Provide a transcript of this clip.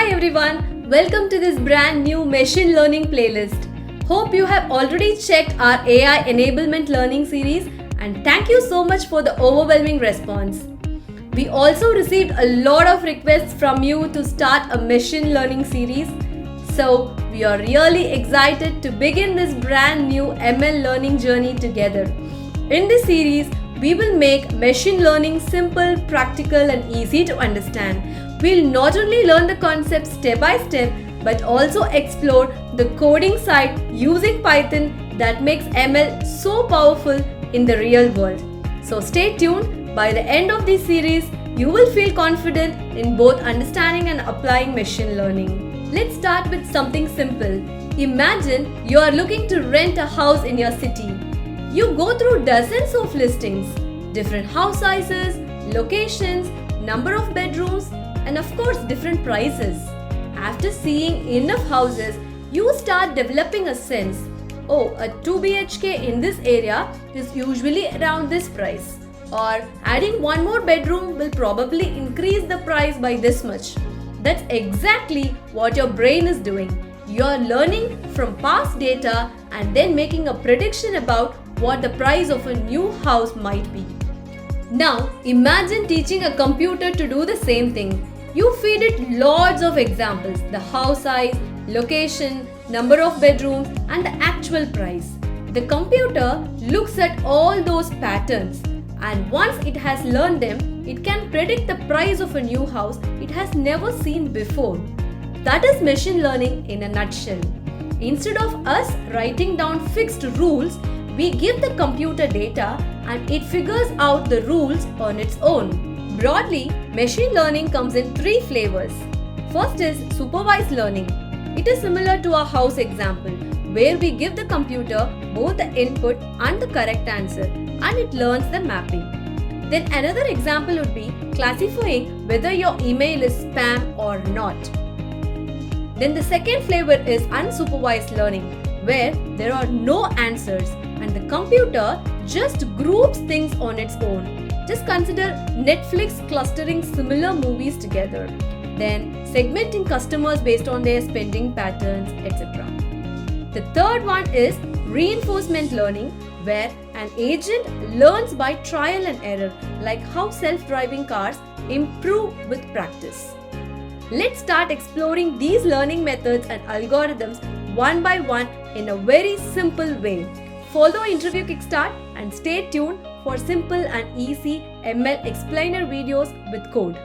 everyone, welcome to this brand new machine learning playlist. Hope you have already checked our AI enablement learning series and thank you so much for the overwhelming response. We also received a lot of requests from you to start a machine learning series. So we are really excited to begin this brand new ML learning journey together. In this series, we will make machine learning simple, practical and easy to understand. We'll not only learn the concepts step by step, but also explore the coding side using Python that makes ML so powerful in the real world. So stay tuned. By the end of this series, you will feel confident in both understanding and applying machine learning. Let's start with something simple. Imagine you are looking to rent a house in your city. You go through dozens of listings, different house sizes, locations, number of bedrooms, and of course different prices. After seeing enough houses, you start developing a sense. Oh, a 2 BHK in this area is usually around this price. Or adding one more bedroom will probably increase the price by this much. That's exactly what your brain is doing. You're learning from past data and then making a prediction about what the price of a new house might be. Now, imagine teaching a computer to do the same thing. You feed it lots of examples, the house size, location, number of bedrooms and the actual price. The computer looks at all those patterns and once it has learned them, it can predict the price of a new house it has never seen before. That is machine learning in a nutshell. Instead of us writing down fixed rules, we give the computer data and it figures out the rules on its own. Broadly, machine learning comes in three flavors. First is supervised learning. It is similar to our house example, where we give the computer both the input and the correct answer, and it learns the mapping. Then another example would be classifying whether your email is spam or not. Then the second flavor is unsupervised learning, where there are no answers and the computer just groups things on its own. Just consider Netflix clustering similar movies together, then segmenting customers based on their spending patterns, etc. The third one is reinforcement learning, where an agent learns by trial and error, like how self-driving cars improve with practice. Let's start exploring these learning methods and algorithms one by one in a very simple way. Follow Interview Kickstart and stay tuned for simple and easy ML explainer videos with code.